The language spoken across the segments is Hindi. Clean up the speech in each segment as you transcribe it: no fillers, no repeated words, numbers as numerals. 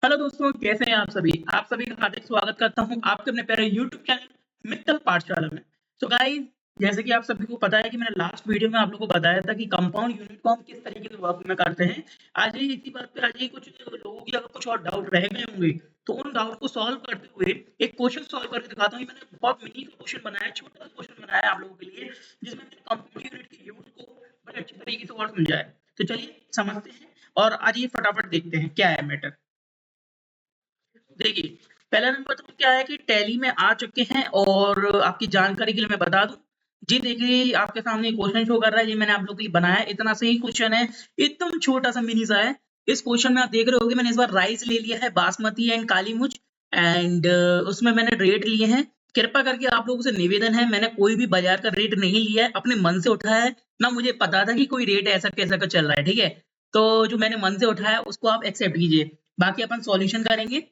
हेलो दोस्तों, कैसे हैं आप सभी? आप सभी का हार्दिक स्वागत करता हूं आपके अपने प्यारे यूट्यूब चैनल मित्तल पाठशाला में। सो गाइस, जैसे कि आप सभी को पता है कि मैंने लास्ट वीडियो में आप लोगों को बताया था कि कंपाउंड यूनिट को हम किस तरीके से वर्क में करते हैं। आज ही इसी बात पे आज ही कुछ लोगों की अगर कुछ और डाउट रह गए होंगे तो उन डाउट को सॉल्व करते हुए एक क्वेश्चन सॉल्व करके दिखाता हूँ। मैंने बहुत मिनी क्वेश्चन बनाया, छोटा क्वेश्चन बनाया आप लोगों के लिए, जिसमें मैंने कंपाउंड यूनिट के यूज को बड़े अच्छी तरीके से और समझाया। तो चलिए समझते हैं और आज ये फटाफट देखते हैं क्या है मैटर। देखिए, पहला नंबर तो क्या है कि टैली में आ चुके हैं और आपकी जानकारी के लिए मैं बता दूं। जी देखिए, आपके सामने क्वेश्चन शो कर रहा है, ये मैंने आप लोगों के लिए बनाया है। इतना सा ही क्वेश्चन है, एकदम छोटा सा मिनी सा है। इस क्वेश्चन में आप देख रहे होगे मैंने इस बार राइस ले लिया है, basmati and Kali Mooch and उसमें मैंने रेट लिए हैं। कृपया करके आप लोगों से निवेदन है, मैंने कोई भी बाजार का रेट नहीं लिया है, अपने मन से उठाया है। ना मुझे पता था कि कोई रेट ऐसा कैसा का चल रहा है, ठीक है? तो जो मैंने मन से उठाया उसको आप एक्सेप्ट कीजिए। बाकी अपन सॉल्यूशन करेंगे।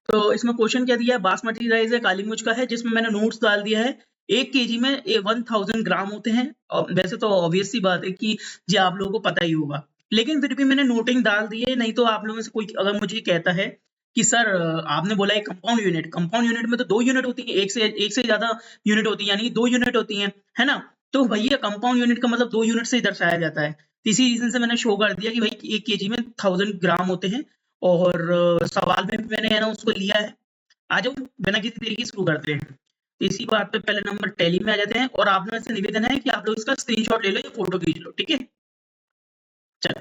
तो इसमें क्वेश्चन क्या दिया है, बासमती राइस है, काली मुर्च का है, जिसमें मैंने नोट्स डाल दिया है। 1 केजी में 1000 ग्राम होते हैं। और वैसे तो ऑब्वियस सी बात है कि जी आप लोगों को पता ही होगा, लेकिन फिर भी मैंने नोटिंग डाल दी है। नहीं तो आप लोगों में से कोई अगर मुझे कहता है कि सर आपने बोला है कंपाउंड यूनिट में तो 2 यूनिट होती है, एक से ज्यादा यूनिट होती है, यानी 2 यूनिट होती है ना? तो भैया कंपाउंड यूनिट का मतलब 2 यूनिट से ही दर्शाया जाता है। तो इसी रीजन से मैंने शो कर दिया कि भाई 1 केजी में 1000 ग्राम होते हैं। और सवाल में भी मैंने है ना उसको लिया है। आ जाओ, बिना किसी देरी के शुरू करते हैं। तो इसी बात पे पहले नंबर टैली में आ जाते हैं और आप लोगों से निवेदन है कि आप लोग इसका स्क्रीनशॉट ले लो या फोटो खींच लो, ठीक है? चलो,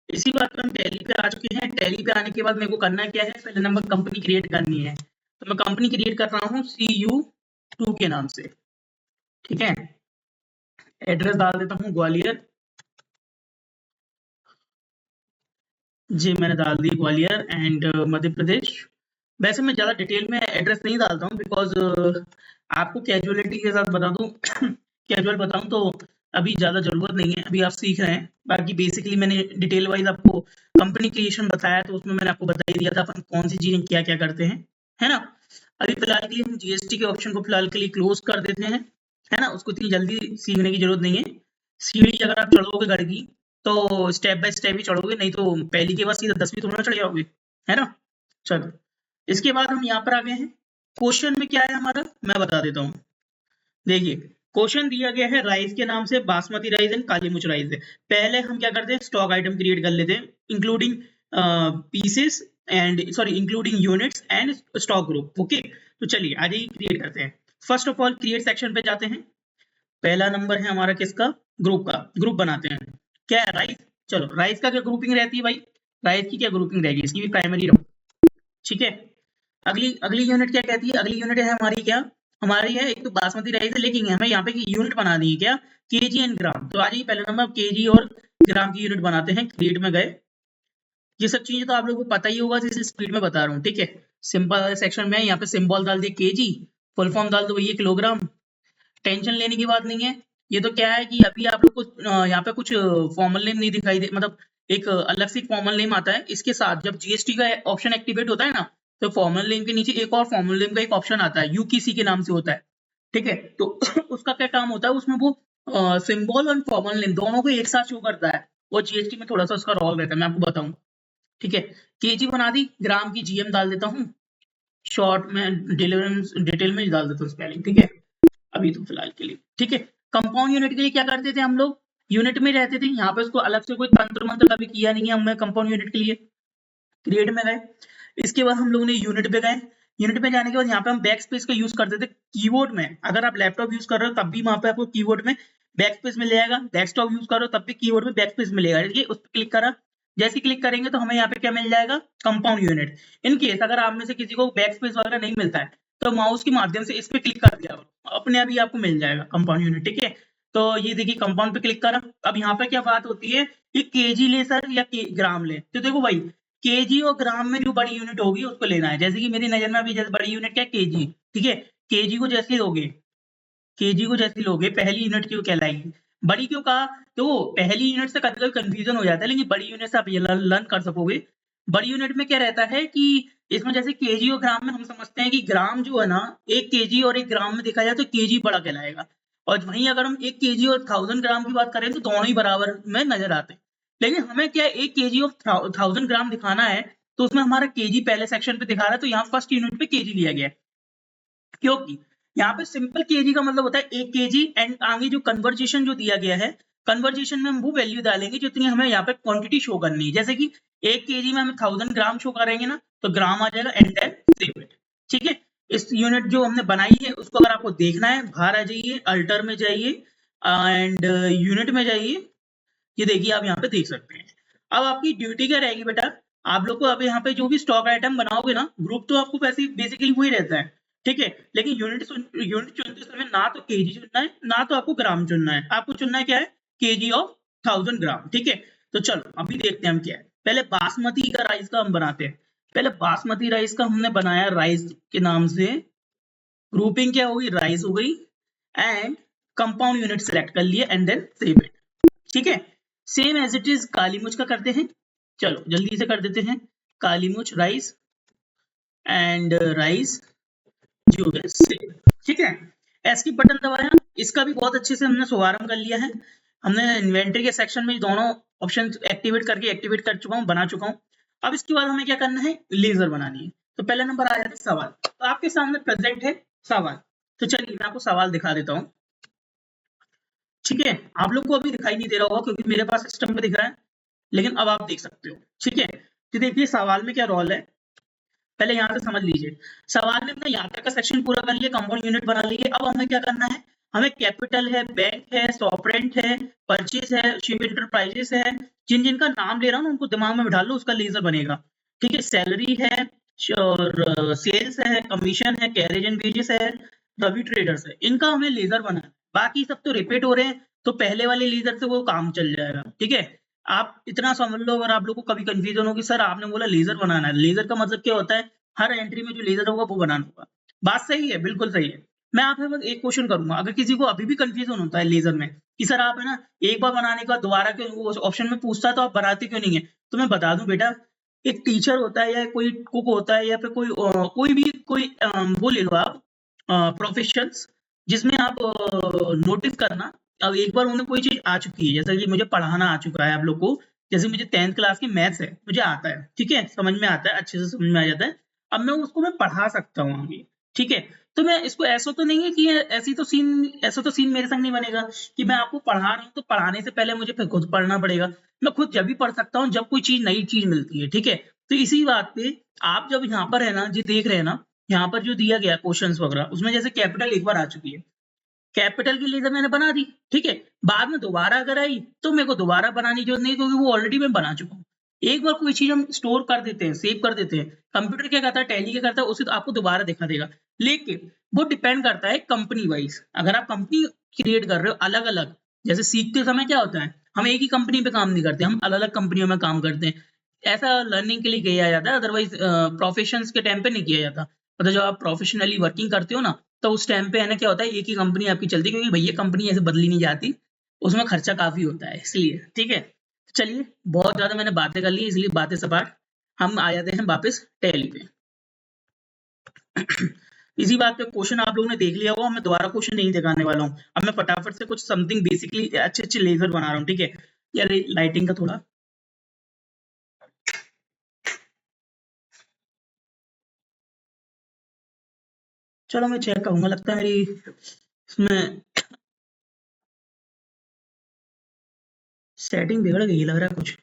इसी बात पे हम टैली पे आ चुके हैं। टैली पे आने के बाद मेरे को करना क्या है, पहले नंबर कंपनी क्रिएट करनी है। तो मैं कंपनी क्रिएट कर रहा हूँ CU2 के नाम से, ठीक है? एड्रेस डाल देता हूँ ग्वालियर। जी मैंने डाल दी ग्वालियर एंड मध्य प्रदेश। वैसे मैं ज़्यादा डिटेल में एड्रेस नहीं डालता हूँ बिकॉज़ आपको कैजुअलिटी के साथ बता दूँ कैजुअल बताऊँ तो अभी ज़्यादा ज़रूरत नहीं है, अभी आप सीख रहे हैं। बाकी बेसिकली मैंने डिटेल वाइज़ आपको कंपनी क्रिएशन बताया, तो उसमें मैंने आपको बता ही दिया था अपन कौन सी चीज़ें क्या-क्या करते हैं, है ना? अभी फिलहाल के लिए हम जीएसटी के ऑप्शन को फिलहाल के लिए क्लोज़ कर देते हैं, है ना? उसको इतनी जल्दी सीखने की ज़रूरत नहीं है। सीढ़ी अगर आप चढ़ोगे घर की, तो स्टेप बाय स्टेप ही चढ़ोगे, नहीं तो पहली के बाद सीधा 10वीं थोड़ी ना चढ़ जाओगे, है ना? चलो, इसके बाद हम यहाँ पर आ गए हैं। क्वेश्चन में क्या है हमारा, मैं बता देता हूँ। देखिए, क्वेश्चन दिया गया है राइस के नाम से, basmati rice and Kali Mooch rice है। पहले हम क्या करते हैं, स्टॉक आइटम क्रिएट कर लेते हैं, including pieces and sorry including units and stock group. Okay, तो चलिए आज ही क्रिएट करते हैं। First of all create section पे जाते हैं। पहला नंबर है हमारा किसका, ग्रुप का। ग्रुप बनाते हैं, क्या है, राइस। चलो, राइस का क्या ग्रुपिंग रहती है भाई, राइस की क्या ग्रुपिंग रहेगी, इसकी भी प्राइमरी रहो, ठीक है? अगली अगली यूनिट क्या कहती है, अगली यूनिट है हमारी क्या, हमारी है एक तो बासमती राइस है, लेकिन हमें यहाँ पे यूनिट बना दी है क्या, केजी एंड ग्राम। तो आ जाइए पहले नंबर केजी और ग्राम की यूनिट बनाते हैं। क्रिएट में गए, ये सब चीजें तो आप लोगों को पता ही होगा, इस स्पीड में बता रहा हूँ, ठीक है? सिंपल सेक्शन में यहाँ पे सिंबल डाल दिए केजी, फुल फॉर्म डाल दो भैया किलोग्राम। टेंशन लेने की बात नहीं है। ये तो क्या है कि अभी आप लोग को यहाँ पे कुछ फॉर्मल नेम नहीं दिखाई दे, मतलब एक अलग से फॉर्मल नेम आता है इसके साथ। जब जीएसटी का ऑप्शन एक्टिवेट होता है ना, तो फॉर्मल नेम के नीचे एक और फॉर्मल नेम का एक ऑप्शन आता है, यूकीसी के नाम से होता है, ठीक है? तो उसका क्या काम होता है, उसमें वो सिंबल और फॉर्मल नेम दोनों को एक साथ शो करता है। वो जीएसटी में थोड़ा सा उसका रोल रहता है, मैं आपको बताऊँ, ठीक है? केजी बना दी, ग्राम की जीएम डाल देता हूँ, शॉर्ट में डिटेल में डाल देता हूँ स्पेलिंग, ठीक है? अभी तो फिलहाल के लिए, ठीक है? कंपाउंड यूनिट के लिए क्या करते थे हम लोग, यूनिट में रहते थे। यहाँ पे उसको अलग से कोई तंत्र मंत्र कभी किया नहीं है हमने कंपाउंड यूनिट के लिए। क्रिएट में गए, इसके बाद हम लोगों ने यूनिट पे गए। यूनिट पे जाने के बाद यहाँ पे हम बैक स्पेस का यूज करते थे कीबोर्ड में। अगर आप लैपटॉप यूज कर रहे हो तब भी वहां पे आपको कीबोर्ड में बैक स्पेस मिल जाएगा, डेस्कटॉप यूज कर रहे हो तब भी कीबोर्ड में बैक स्पेस मिलेगा, ठीक है? उस पर क्लिक करा, जैसे क्लिक करेंगे तो हमें यहाँ पे क्या मिल जाएगा, कंपाउंड यूनिट। इन केस अगर आप में से किसी को बैक स्पेस वगैरह नहीं मिलता है, तो माउस के माध्यम से इस पे क्लिक कर दिया, अपने आप ही आपको मिल जाएगा कंपाउंड यूनिट, ठीक है? तो ये देखिए कंपाउंड पे क्लिक करा। अब यहाँ पे क्या बात होती है कि केजी ले सर या ग्राम ले, तो देखो भाई केजी और ग्राम में जो बड़ी यूनिट होगी उसको लेना है। जैसे कि मेरी नजर में अभी जैसे बड़ी यूनिट क्या है, केजी, ठीक है? केजी को जैसे लोगे, केजी को जैसे लोगे पहली यूनिट क्यों कहलाएगी, बड़ी क्यों कहा, तो पहली यूनिट से कभी कभी कंफ्यूजन हो जाता है, लेकिन बड़ी यूनिट से आप ये लर्न कर सकोगे। बड़ी यूनिट में क्या रहता है कि इसमें जैसे केजी और ग्राम में हम समझते हैं कि ग्राम जो है ना, 1 केजी और 1 ग्राम में देखा जाए तो केजी बड़ा कहलाएगा। और वहीं अगर हम 1 केजी और 1000 ग्राम की बात करें तो दोनों ही बराबर में नजर आते हैं। लेकिन हमें क्या 1 केजी ऑफ 1000 ग्राम दिखाना है, तो उसमें हमारा केजी पहले सेक्शन पे दिखा रहा है, तो यहाँ फर्स्ट यूनिट पे केजी लिया गया है, क्योंकि यहाँ पे सिंपल केजी का मतलब होता है 1 केजी एंड आगे जो कन्वर्जेशन जो दिया गया है, कन्वर्जेशन में हम वो वैल्यू डालेंगे जितनी हमें यहाँ पे क्वांटिटी शो करनी है। जैसे कि 1 केजी में हमें 1000 ग्राम शो करेंगे ना, तो ग्राम आ जाएगा एंड देन सेव इट। ठीक है, इस यूनिट जो हमने बनाई है उसको अगर आपको देखना है, बाहर आ जाइए, अल्टर में जाइए एंड यूनिट में जाइए। ये देखिए आप यहाँ पे देख सकते हैं। अब आपकी ड्यूटी क्या रहेगी बेटा, आप लोग को अब यहाँ पे जो भी स्टॉक आइटम बनाओगे ना, ग्रुप तो आपको वैसे बेसिकली वही रहता है, ठीक है, लेकिन यूनिट चुनते समय ना तो केजी चुनना है ना तो आपको ग्राम चुनना है, आपको चुनना है क्या है, केजी ऑफ 1000 ग्राम। ठीक है, तो चलो अभी देखते हैं हम क्या है। पहले बासमती का राइस का हम बनाते हैं। पहले बासमती राइस का हमने बनाया राइस के नाम से, ग्रुपिंग क्या होगी, राइस हो गई एंड कंपाउंड यूनिट सेलेक्ट कर लिए एंड देन सेव इट। ठीक है, सेम एज इट इज काली मिर्च का करते हैं। चलो जल्दी से कर देते हैं, काली मिर्च राइस एंड राइस जो है सेव। ठीक है, एस्केप बटन दबाया, इसका भी बहुत अच्छे से हमने शुभारंभ कर लिया है। हमने इन्वेंटरी के सेक्शन में दोनों ऑप्शन एक्टिवेट कर चुका हूँ, बना चुका हूँ। अब इसके बाद हमें क्या करना है, लेजर बनानी है। तो पहला नंबर आ जाता है सवाल, तो आपके सामने प्रेजेंट है सवाल। तो चलिए मैं आपको सवाल दिखा देता हूँ। ठीक है, आप लोग को अभी दिखाई नहीं दे रहा होगा क्योंकि मेरे पास सिस्टम पे दिख रहा है, लेकिन अब आप देख सकते हो। ठीक है, तो देखिए सवाल में क्या रोल है, पहले यहाँ से समझ लीजिए। सवाल में हमने यहाँ तक का सेक्शन पूरा कर लिया, कंपाउंड यूनिट बना लिए। अब हमें क्या करना है, हमें कैपिटल है, बैंक है, सॉपरेंट है, परचेज है, शिप इंटरप्राइजेस है, जिन जिनका नाम ले रहा हूँ उनको दिमाग में बिठा लो, उसका लेजर बनेगा। ठीक है, सैलरी है और सेल्स है, कमीशन है, कैरेज एंड वेजेस है, रवि ट्रेडर्स है, इनका हमें लेजर बनाना है। बाकी सब तो रिपीट हो रहे हैं, तो पहले वाले लेजर से वो काम चल जाएगा। ठीक है, आप इतना समझ लो, अगर आप लोग को कभी कंफ्यूजन हो कि सर आपने बोला लेजर बनाना है, लेजर का मतलब क्या होता है, हर एंट्री में जो लेजर होगा वो बनाना होगा। बात सही है, बिल्कुल सही है। मैं आपसे बस एक क्वेश्चन करूंगा, अगर किसी को अभी भी कंफ्यूजन होता है लेजर में कि सर आप है ना एक बार बनाने के बाद दोबारा क्यों वो ऑप्शन में पूछता है तो आप बनाते क्यों नहीं है, तो मैं बता दूं बेटा, एक टीचर होता है या कोई कुक होता है या फिर कोई भी कोई वो ले लो आप प्रोफेशंस, जिसमें आप नोटिस करना, अब एक बार उन्हें कोई चीज आ चुकी है, जैसा कि मुझे पढ़ाना आ चुका है आप लोग को, जैसे मुझे 10th क्लास की मैथ्स है, मुझे आता है, ठीक है, समझ में आता है, अच्छे से समझ में आ जाता है। अब मैं उसको मैं पढ़ा सकता हूँ आगे। ठीक है, तो मैं इसको ऐसा तो नहीं है कि ऐसा तो सीन मेरे संग नहीं बनेगा कि मैं आपको पढ़ा रहा हूँ तो पढ़ाने से पहले मुझे फिर खुद पढ़ना पड़ेगा। मैं खुद जब भी पढ़ सकता हूँ जब कोई चीज नई चीज मिलती है। ठीक है, तो इसी बात पे आप जब यहाँ पर है ना जी देख रहे हैं ना, यहाँ पर जो दिया गया क्वेश्चन वगैरह, उसमें जैसे कैपिटल एक बार आ चुकी है, कैपिटल की लेजर मैंने बना दी। ठीक है, बाद में दोबारा अगर आई तो मेरे को दोबारा बनाने की जरूरत नहीं, क्योंकि वो ऑलरेडी मैं बना चुका हूँ। एक बार कोई चीज हम स्टोर कर देते हैं, सेव कर देते हैं, कंप्यूटर क्या करता है, टैली क्या करता है, उसे तो आपको दोबारा दिखा देगा। लेकिन वो डिपेंड करता है कंपनी वाइज। अगर आप कंपनी क्रिएट कर रहे हो अलग अलग, जैसे सीखते समय क्या होता है, हम एक ही कंपनी पे काम नहीं करते, हम अलग अलग कंपनियों में काम करते हैं। ऐसा लर्निंग के लिए किया जाता है, अदरवाइज प्रोफेशंस के टाइम पे नहीं किया जाता। मतलब जब आप प्रोफेशनली वर्किंग करते हो ना, तो उस टाइम पे है ना क्या होता है, एक ही कंपनी आपकी चलती है, क्योंकि भैया कंपनी ऐसे बदली नहीं जाती, उसमें खर्चा काफी होता है इसलिए। ठीक है, चलिए बहुत ज्यादा मैंने बातें कर ली, इसलिए बातें सपाट, हम आ जाते हैं वापस टैली पे। इसी बात पे क्वेश्चन आप लोगों ने देख लिया होगा, मैं दोबारा क्वेश्चन नहीं दिखाने वाला हूँ। अब मैं फटाफट से कुछ समथिंग बेसिकली अच्छे अच्छे लेजर बना रहा हूँ। ठीक है, यार लाइटिंग का थोड़ा, चलो मैं चेक करूंगा, लगता है मेरी इसमें सेटिंग बिगड़ गई लग रहा है कुछ।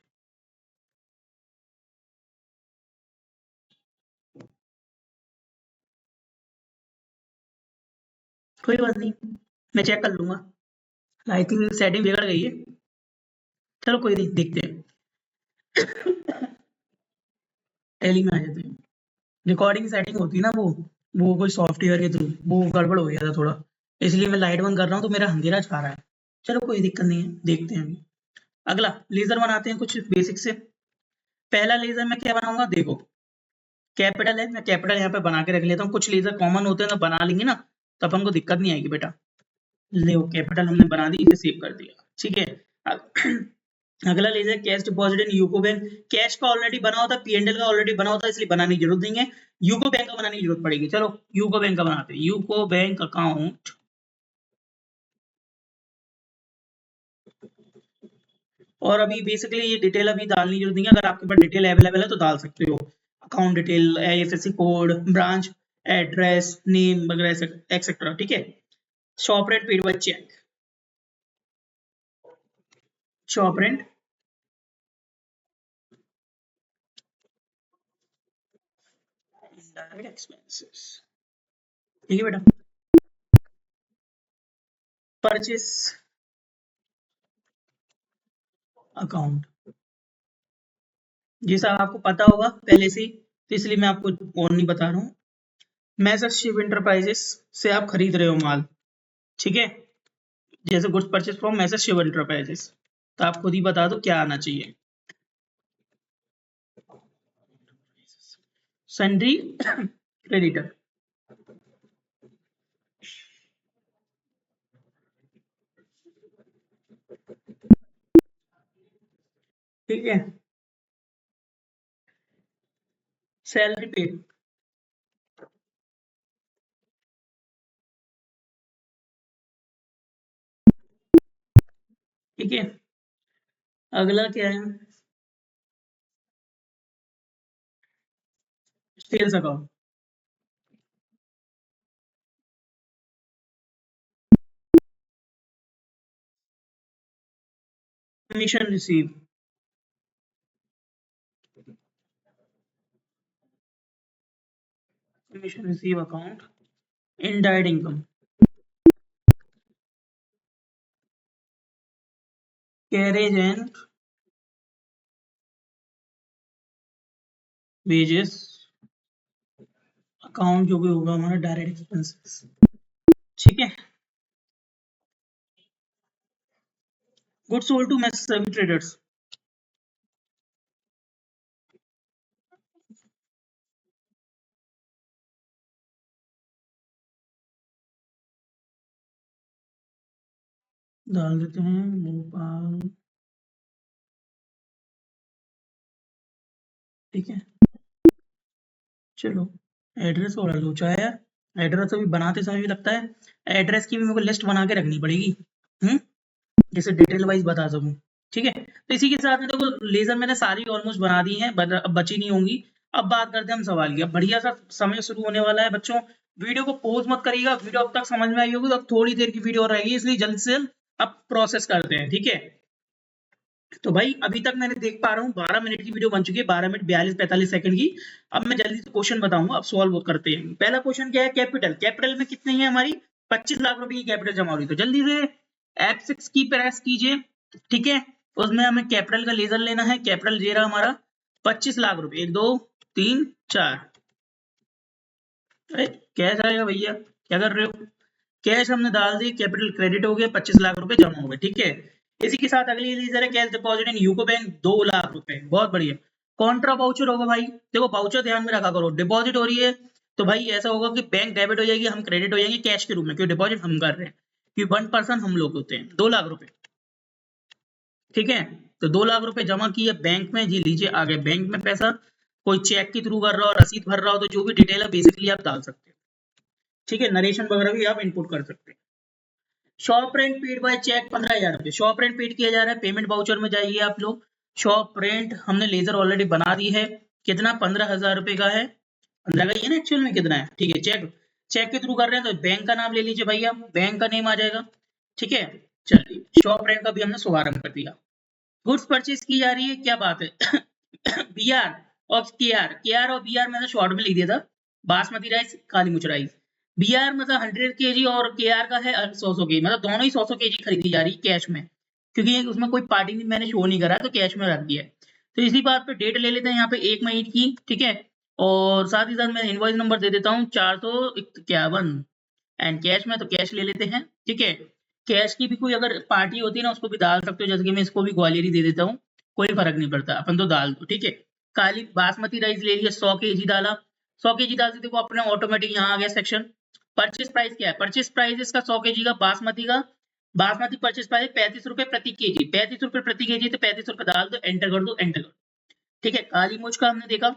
कोई बात नहीं, मैं चेक कर लूंगा। आई थिंक सेटिंग बिगड़ गई है, चलो कोई नहीं, देखते हैं। टैली में आ जाते हैं। रिकॉर्डिंग सेटिंग होती है ना, वो कोई सॉफ्टवेयर के थ्रू वो गड़बड़ हो गया था थोड़ा, इसलिए मैं लाइट बंद कर रहा हूँ तो मेरा अंधेरा छा रहा है। चलो कोई दिक्कत नहीं है, देखते हैं अभी। अगला लेजर बनाते हैं कुछ बेसिक से। पहला लेजर मैं क्या बनाऊंगा, देखो कैपिटल है, मैं कैपिटल यहाँ पे बना के रख लेता हूँ, कुछ लेजर कॉमन होते हैं तो बना लेंगे ना, तो अपन को दिक्कत नहीं आएगी बेटा। ले कैपिटल हमने बना दी, इसे सेव कर दिया। ठीक है, अगला ledger cash deposit in UCO bank. Cash का ऑलरेडी बना होता है, पीएनएल का ऑलरेडी बना होता है, इसलिए बनाने की जरूरत नहीं है। यूको बैंक का बनाने की जरूरत पड़ेगी। चलो यूको बैंक का बनाते हैं, यूको बैंक अकाउंट और अभी बेसिकली ये डिटेल अभी डालने की जरूरत नहीं है, अगर आपके पास डिटेल अवेलेबल है तो डाल सकते हो, account detail, IFSC code, branch address, name वगैरह एक्सेट्रा। ठीक है, shop rent paid by cheque, shop rent direct expenses. ठीक है बेटा, परचेस अकाउंट, ये सब आपको पता होगा पहले से ही, तो इसलिए मैं आपको और नहीं बता रहा हूँ। मैसर शिव इंटरप्राइजेस से आप खरीद रहे हो माल, ठीक है, जैसे goods purchase from messrs Shiv enterprises, तो आप खुद ही बता दो क्या आना चाहिए। सन्ड्री क्रेडिटर, ठीक है, सैलरी पेड, ठीक है, अगला क्या है, sales account, commission receive, commission receive account, indirect income, carriage and wages account, जो भी होगा हमारा डायरेक्ट एक्सपेंसेस। ठीक है, goods sold to messrs traders, डाल देते हैं भोपाल। ठीक है, चलो एड्रेस और लोचा है यार, एड्रेस अभी बनाते समय भी लगता है, एड्रेस की भी मेरे को लिस्ट बना के रखनी पड़ेगी, जैसे डिटेल वाइज बता सकूं। ठीक है, तो इसी के साथ में देखो लेजर मैंने सारी ऑलमोस्ट बना दी है, अब बची नहीं होंगी। अब बात करते हैं हम सवाल की। अब बढ़िया सा समय शुरू होने वाला है बच्चों, वीडियो को पॉज मत करिएगा, वीडियो अब तक समझ में आई होगी, तो अब थोड़ी देर की वीडियो और रहेगी, इसलिए जल्द से जल्द अब प्रोसेस करते हैं। ठीक है, तो भाई अभी तक मैंने देख पा रहा हूँ 12 मिनट की वीडियो बन चुकी है, 12 मिनट 42-45 सेकंड की। अब मैं जल्दी से क्वेश्चन बताऊंगा, अब सॉल्व करते हैं। पहला क्वेश्चन क्या है, कैपिटल, कैपिटल में कितनी है हमारी 25 लाख रुपए की कैपिटल जमा हो रही, तो जल्दी से F6 की प्रेस कीजिए। ठीक है, उसमें हमें कैपिटल का लेजर लेना है, कैपिटल ले रहा हमारा 25 लाख रुपए, 1 2 3 4। अरे कैश आएगा भैया, क्या कर रहे हो, कैश हमने डाल दी, कैपिटल क्रेडिट हो गया, 25 लाख रुपए जमा हो गए। ठीक है, इसी के साथ अगली लीजर है cash deposit in UCO bank 2 lakh रुपए, बहुत बढ़िया। कॉन्ट्रा वाउचर होगा भाई, देखो वाउचर ध्यान में रखा करो, डिपॉजिट हो रही है तो भाई ऐसा होगा कि बैंक डेबिट हो जाएगी, हम क्रेडिट हो जाएंगे कैश के रूप में, क्योंकि डिपॉजिट हम कर रहे हैं, क्योंकि 1% हम लोग होते हैं। 2 लाख रुपए, ठीक है, तो 2 लाख रुपए जमा किए बैंक में, जी लीजिए आ गए बैंक में पैसा। कोई चेक के थ्रू कर रहा हो, रसीद भर रहा हो, तो जो भी डिटेल है बेसिकली आप डाल सकते हो। ठीक है, नरेशन वगैरह भी आप इनपुट कर सकते हैं। Shop rent paid by cheque 15,000 रुपए, शॉप रेंट पेड किया जा रहा है, पेमेंट वाउचर में जाइए आप लोग। शॉप रेंट हमने लेजर ऑलरेडी बना दी है, कितना 15,000 रुपए का है, 15 का ही है ना एक्चुअल में, कितना है, ठीक है, चेक, चेक के थ्रू कर रहे हैं तो बैंक का नाम ले लीजिए भैया, बैंक का नेम आ जाएगा। ठीक है, चलिए शॉप रेंट का भी हमने शुभारंभ कर दिया। गुड्स परचेज की जा रही है, क्या बात है बी आर और के आर, के आर और बी आर मैंने शॉर्ट में लिख दिया था, basmati rice, Kali Mooch rice. B R मतलब 100 केजी और के आर का है 100 केजी, मतलब दोनों ही 100 केजी खरीदी जा रही है कैश में, क्योंकि उसमें कोई पार्टी नहीं मैंने शो नहीं करा, तो कैश में रख दिया है। तो इसी बात पे डेट ले लेते हैं यहाँ पे 1 मई की। ठीक है, और साथ ही साथ मैं इनवॉइस नंबर दे देता हूँ 451, एंड कैश में तो कैश ले लेते हैं। ठीक है, कैश की भी कोई अगर पार्टी होती है ना, उसको भी डाल सकते हो, जैसे कि मैं इसको भी ग्वालियर ही दे देता हूँ, कोई फर्क नहीं पड़ता, अपन तो डाल दो। ठीक है, काली बासमती राइस ले लिया 100 केजी डाला, 100 केजी डालते देखो अपने ऑटोमेटिक यहाँ आ गया सेक्शन। परचेस प्राइस क्या है, परचेस प्राइस इसका 100 केजी का बासमती का, बासमती परचेस प्राइस 35 रुपए प्रति केजी, 35 रुपए प्रति केजी, तो 35 रुपए डाल दो, एंटर कर दो, एंटर कर दो। ठीक है, काली मुझ का हमने देखा,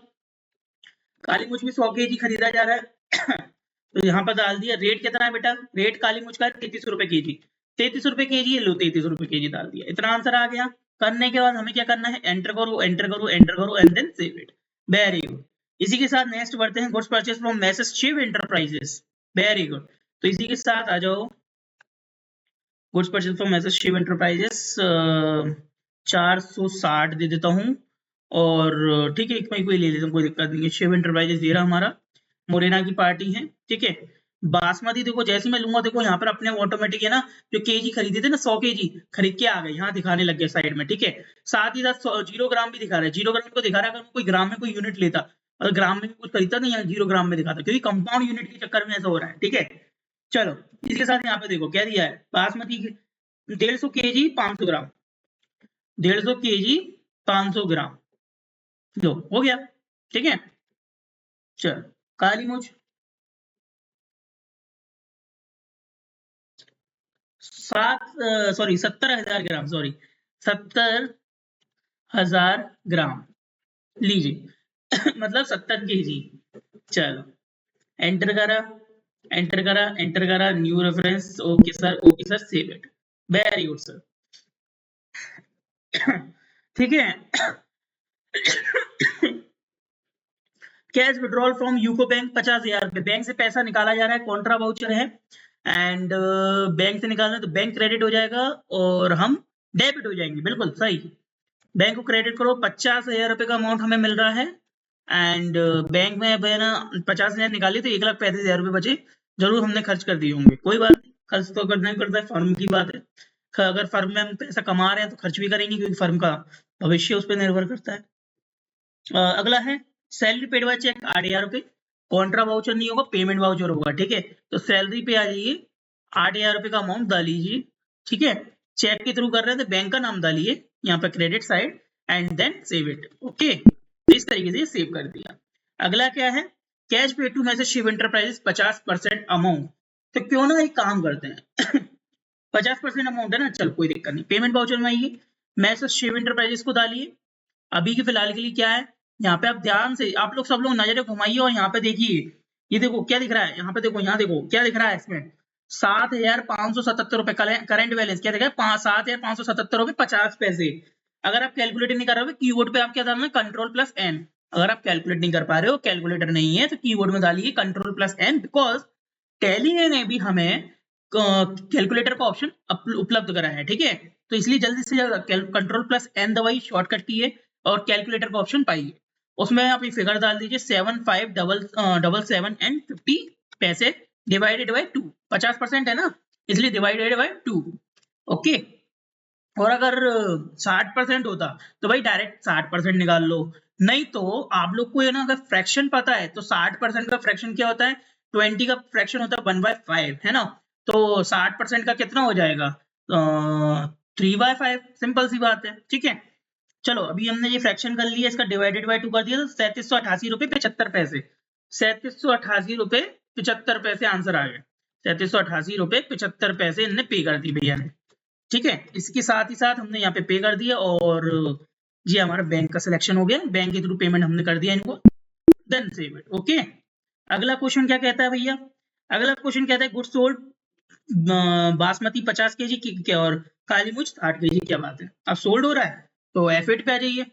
काली मुझ भी 100 केजी खरीदा जा रहा है तो यहाँ पर डाल दिया, रेट कितना है बेटा, रेट काली मुझ का 33 रुपए केजी, 33 रुपए केजी, लो 33 रुपए केजी डाल दिया, इतना आंसर आ गया। करने के बाद हमें क्या करना है, एंटर करो एंटर करो एंटर करो and then save it. Very good. इसी के साथ नेक्स्ट बढ़ते हैं, goods purchase from messrs Shiv enterprises. Very good. तो इसी के साथ आ जाओ, goods purchase from messrs Shiv enterprises 460 दे देता हूँ। और ठीक है, एक मैं कोई ले लेता हूँ, कोई दिक्कत नहीं है। शिव एंटरप्राइजेस दे रहा हमारा, मोरेना की पार्टी है, ठीक है। बासमती देखो जैसे मैं लूंगा, देखो यहाँ पर अपने ऑटोमेटिक है ना, जो केजी खरीदे थे ना 100 केजी खरीद के आ गए, यहाँ दिखाने लग गए साइड में, ठीक है। साथ ही साथ 0 ग्राम भी दिखा रहा है, 0 ग्राम को दिखा रहा है। अगर कोई ग्राम में कोई यूनिट लेता, अगर ग्राम में कुछ खरीदता नहीं, यहाँ 0 ग्राम में दिखाता, क्योंकि कंपाउंड यूनिट के चक्कर में ऐसा हो रहा है, ठीक है। चलो इसके साथ यहाँ पे देखो क्या दिया है, बासमती 150 केजी 500 ग्राम, 150 केजी 500 ग्राम, लो हो गया, ठीक है। चलो काली मिर्च 70,000 ग्राम, सॉरी 70,000 ग्राम लीजिए मतलब 70 केजी। चलो एंटर करा एंटर करा एंटर करा, new reference, okay sir save it. Very good sir. ठीक है। Cash withdrawal from UCO bank 50,000 रुपए, बैंक से पैसा निकाला जा रहा है, कॉन्ट्रा वाउचर है एंड बैंक से निकालना है तो बैंक क्रेडिट हो जाएगा और हम डेबिट हो जाएंगे, बिल्कुल सही। बैंक को क्रेडिट करो, 50,000 रुपए का अमाउंट हमें मिल रहा है एंड बैंक में अब है ना 50,000 निकाली तो 1,35,000 रुपए बचे, जरूर हमने खर्च कर दिए होंगे, कोई बात नहीं, खर्च तो करना ही पड़ता है, फर्म की बात है। अगर फर्म में हम पैसा कमा रहे हैं तो खर्च भी करेंगे, क्योंकि फर्म का भविष्य उस पर निर्भर करता है। अगला है सैलरी पेड बाय चेक 8,000 रुपए, कॉन्ट्रा वाउचर नहीं होगा, पेमेंट वाउचर होगा, ठीक है। तो सैलरी पे आ जाइए, 8,000 रुपए का अमाउंट डालीजिए, ठीक है। चेक के थ्रू कर रहे थे, बैंक का नाम डालिए यहाँ पे credit side and then save it, okay. इस तरीके से सेव कर दिया। अगला क्या है, cash pay to messrs Shiv enterprises 50% amount. तो क्यों ना एक काम करते हैं 50% अमाउंट है ना, चल कोई दिक्कत नहीं, पेमेंट वाउचर में आइए, मैसेज शिव एंटरप्राइजेस को डालिए। अभी के फिलहाल के लिए क्या है, यहाँ पे आप ध्यान से, आप लोग सब लोग नजरें घुमाइए और यहाँ पे देखिए, ये देखो क्या दिख रहा है, यहाँ पे देखो, यहाँ देखो क्या दिख रहा है इसमें, 7,577 रुपए करंट बैलेंस, क्या दिख रहा है 7,577 रुपए 50 पैसे। अगर आप कैलकुलेट नहीं कर रहे हो, कीबोर्ड पे आप क्या डालना है, Ctrl+N। अगर आप कैलकुलेट नहीं कर पा रहे हो, कैलकुलेटर नहीं है, तो कीबोर्ड में डालिए Ctrl+N, बिकॉज टैली ने भी हमें कैलकुलेटर का ऑप्शन उपलब्ध कराया है, ठीक है। तो इसलिए जल्दी से जल्द Ctrl+N दबाइए, शॉर्टकट की है, और कैलकुलेटर का ऑप्शन पाइए। उसमें आप ये फिगर डाल दीजिए 7,577 एंड 50 पैसे डिवाइडेड बाय 2, 50% है ना, इसलिए डिवाइडेड बाय 2, ओके। और अगर 60% होता तो भाई डायरेक्ट 60% निकाल लो, नहीं तो आप लोग को ये ना अगर फ्रैक्शन पता है तो 60% का फ्रैक्शन क्या होता है, 20 का फ्रैक्शन होता है 1/5, है ना। तो 60% का कितना हो जाएगा, 3/5, सिंपल सी बात है, ठीक है। चलो अभी हमने ये फ्रैक्शन कर लिया, इसका डिवाइडेड बाय 2 कर दिया, तो 3788 रुपए 75 पैसे, 3788 रुपए 75 पैसे आंसर आ गया, 3788 रुपए 75 पैसे इनने पे कर दी भैया ने, ठीक है। इसके साथ ही साथ हमने यहाँ पे पे कर दिया और जी हमारा बैंक का सिलेक्शन हो गया, बैंक के थ्रू पेमेंट हमने कर दिया इनको, देन सेव इट, ओके। अगला क्वेश्चन क्या कहता है भैया, अगला क्वेश्चन कहता है गुड्स सोल्ड बासमती 50 केजी की क्या और काली मिर्च 60 केजी, क्या बात है, अब सोल्ड हो रहा है तो F8 पे आ जाइए,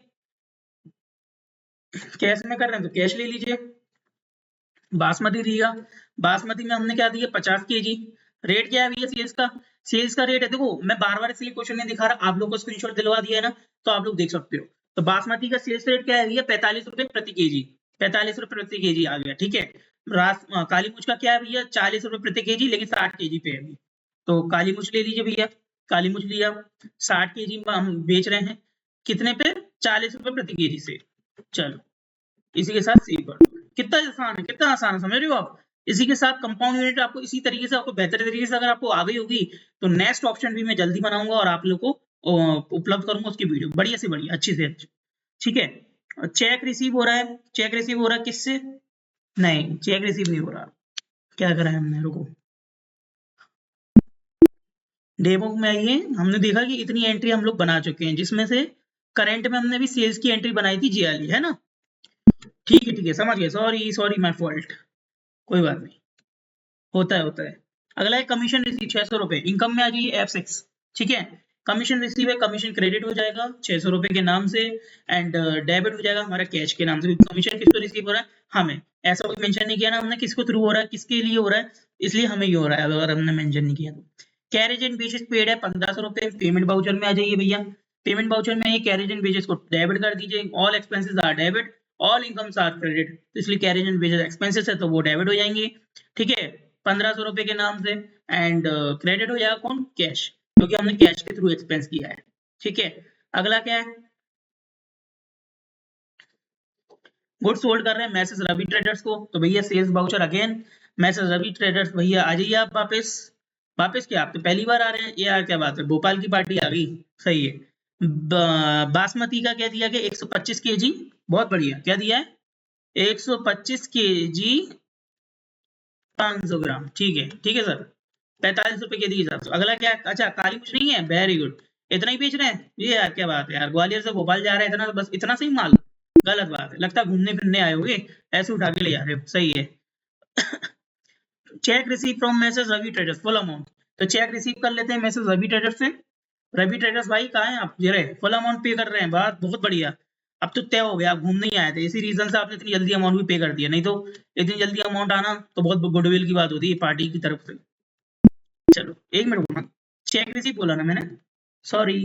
कैश में कर रहे हैं तो कैश ले लीजिए। बासमती दिया, बासमती में हमने क्या दिया 50 केजी, रेट क्या है भैया सेल्स का, सेल्स का रेट है, देखो मैं बार बार इसलिए क्वेश्चन नहीं दिखा रहा, आप लोग को स्क्रीनशॉट दिलवा दिया है ना, तो आप लोग देख सकते हो। तो बासमती का सेल्स रेट क्या है भैया 45 रुपए प्रति केजी, 45 रुपए प्रति केजी आ गया, ठीक है। काली मिर्च का क्या है भैया 40 रुपए प्रति केजी, लेकिन 60 केजी पे है अभी, तो काली मिर्च ले लीजिए भैया, काली मिर्च लिया, 60 केजी हम बेच रहे हैं, कितने पे 40 रुपए प्रति केजी से। चलो इसी के साथ सेव कर दो, कितना आसान है, कितना आसान है, समझ रहे हो आप। इसी के साथ कंपाउंड यूनिट आपको इसी तरीके से, आपको बेहतर तरीके से अगर आपको आ गई होगी तो नेक्स्ट ऑप्शन भी मैं जल्दी बनाऊंगा और आप लोग को उपलब्ध करूंगा उसकी वीडियो, बढ़िया से बढ़िया, अच्छी से अच्छी, ठीक है। चेक रिसीव हो रहा है, चेक रिसीव हो रहा है किससे, नहीं चेक रिसीव नहीं हो रहा, क्या करा है हमने, रुको डेमो में आइए, हमने देखा कि इतनी एंट्री हम लोग बना चुके हैं, जिसमें से करंट में हमने भी सेल्स की एंट्री बनाई थी जी वाली, है ना, ठीक है समझ गए, सॉरी सॉरी माय फॉल्ट, कोई बात नहीं, होता है होता है। अगला है कमीशन रिसीट 600 रुपए, इनकम में आ जाइए F6, ठीक है। कमीशन रिसीव है, कमीशन क्रेडिट हो जाएगा 600 रुपए के नाम से एंड डेबिट हो जाएगा हमारा कैश के नाम से। कमीशन किसको रिसीव हो रहा है? हमें। ऐसा कोई मेंशन नहीं किया ना हमने किसको थ्रू हो रहा है, किसके लिए हो रहा है, इसलिए हमें ही हो रहा है अगर हमने मेंशन नहीं किया तो। कैरेज एंड बेसिस पेड है 1500 रुपए, पेमेंट वाउचर में आ जाइए भैया। पेमेंट वाउचर में कैरेज एंड बेसिस को डेबिट कर दीजिए, all expenses are debit, all incomes are credit, तो इसलिए कैरेज एंड बेसिस एक्सपेंसेस है तो वो डेबिट हो जाएंगे, ठीक है, 1500 रुपए के नाम से एंड क्रेडिट हो जाएगा कौन? कैश, क्योंकि हमने कैश के थ्रू एक्सपेंस किया है, ठीक है। अगला क्या है? गुड सोल्ड कर रहे हैं मैसेज रवि ट्रेडर्स को, तो भैया sales voucher again messrs Ravi traders, भैया आ जाइए आप वापस। वापस क्या, आप तो पहली बार आ रहे हैं, ये यार क्या बात है, भोपाल की पार्टी आ गई, सही है। बासमती का क्या दिया गया? 125 केजी, बहुत बढ़िया। क्या दिया है? 125 केजी 500 ग्राम, ठीक है सर, 45 रुपए के दिए सर। अगला क्या? अच्छा काली कुछ नहीं है, वेरी गुड, इतना ही बेच रहे हैं, ये यार क्या बात है यार, ग्वालियर से भोपाल जा रहे हैं इतना, बस इतना सही माल? गलत बात है, लगता है घूमने फिरने आए होगे, ऐसे उठा के ले जा रहे हो, सही है। Cheque receive from messrs Ravi traders full amount, तो चेक रिसीव कर लेते हैं मैसेज रवि ट्रेडर्स से। रवि ट्रेडर्स भाई कहाँ हैं आप? ये रहे, फुल अमाउंट पे कर रहे हैं, बात बहुत बढ़िया। अब तो तय हो गया, आप घूमने ही आए थे, इसी रीजन से आपने इतनी जल्दी अमाउंट भी पे कर दिया, नहीं तो इतनी जल्दी अमाउंट आना तो बहुत गुडविल की बात होती है पार्टी की तरफ से। चलो एक मिनट बोलना, चेक रिसीव बोला ना मैंने, सॉरी,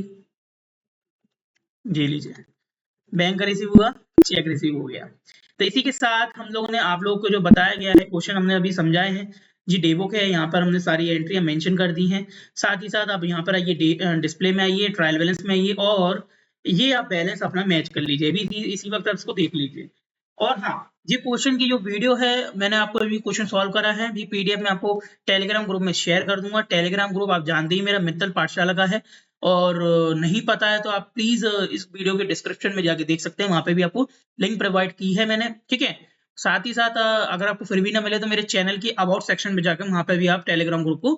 जी लीजिए, बैंक का रिसीव हुआ, चेक रिसीव हो गया। तो इसी के साथ हम लोगों ने आप लोगों को जो बताया गया है, क्वेश्चन हमने अभी समझाए हैं जी, डेबुक है, यहाँ पर हमने सारी एंट्रियां मेंशन कर दी हैं। साथ ही साथ आप यहाँ पर आइए, डिस्प्ले में आइए, ट्रायल बैलेंस में आइए और ये आप बैलेंस अपना मैच कर लीजिए, अभी इसी वक्त आप इसको देख लीजिए। और हाँ, ये क्वेश्चन की जो वीडियो है मैंने आपको अभी क्वेश्चन सॉल्व करा है, भी पीडीएफ में आपको टेलीग्राम ग्रुप में शेयर कर दूंगा। टेलीग्राम ग्रुप आप जानते ही मेरा मित्तल पाठशाला का है, और नहीं पता है तो आप प्लीज इस वीडियो के डिस्क्रिप्शन में जाके देख सकते हैं, वहां पे भी आपको लिंक प्रोवाइड की है मैंने, ठीक है। साथ ही साथ अगर आपको फिर भी ना मिले तो मेरे चैनल के अबाउट सेक्शन में जाकर वहां पे भी आप टेलीग्राम ग्रुप को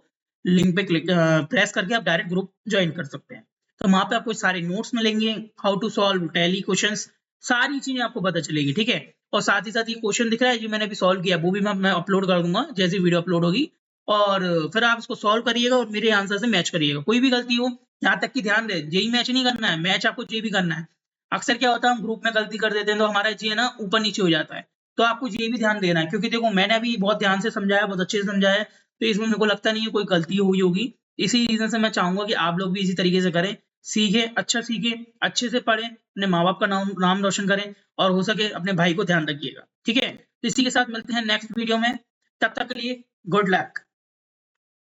लिंक पे क्लिक प्रेस करके आप डायरेक्ट ग्रुप ज्वाइन कर सकते हैं। तो वहां पे आपको सारे नोट्स मिलेंगे, how to solve tally questions, सारी चीजें आपको पता चलेगी, ठीक है। और साथ ही साथ ये क्वेश्चन दिख रहा है जो मैंने अभी सॉल्व किया, वो भी मैं अपलोड कर दूंगा जैसे वीडियो अपलोड होगी, और फिर आप इसको सॉल्व करिएगा और मेरे आंसर से मैच करिएगा, कोई भी गलती हो, यहाँ तक कि ध्यान दे, जेई मैच नहीं करना है, मैच आपको जेई भी करना है। अक्सर क्या होता है हम ग्रुप में गलती कर देते हैं तो हमारा जी है ना ऊपर नीचे हो जाता है, तो आपको ये भी ध्यान देना है, क्योंकि देखो मैंने अभी बहुत ध्यान से समझाया, बहुत अच्छे से समझाया है, तो इसमें मेरे को लगता नहीं है कोई गलती हुई होगी। इसी रीजन से मैं चाहूंगा कि आप लोग भी इसी तरीके से करें, सीखे, अच्छा सीखे, अच्छे से पढ़ें, अपने माँ बाप का नाम रोशन करें, और हो सके अपने भाई को ध्यान रखिएगा, ठीक है। तो इसी के साथ मिलते हैं नेक्स्ट वीडियो में, तब तक के लिए गुड लक।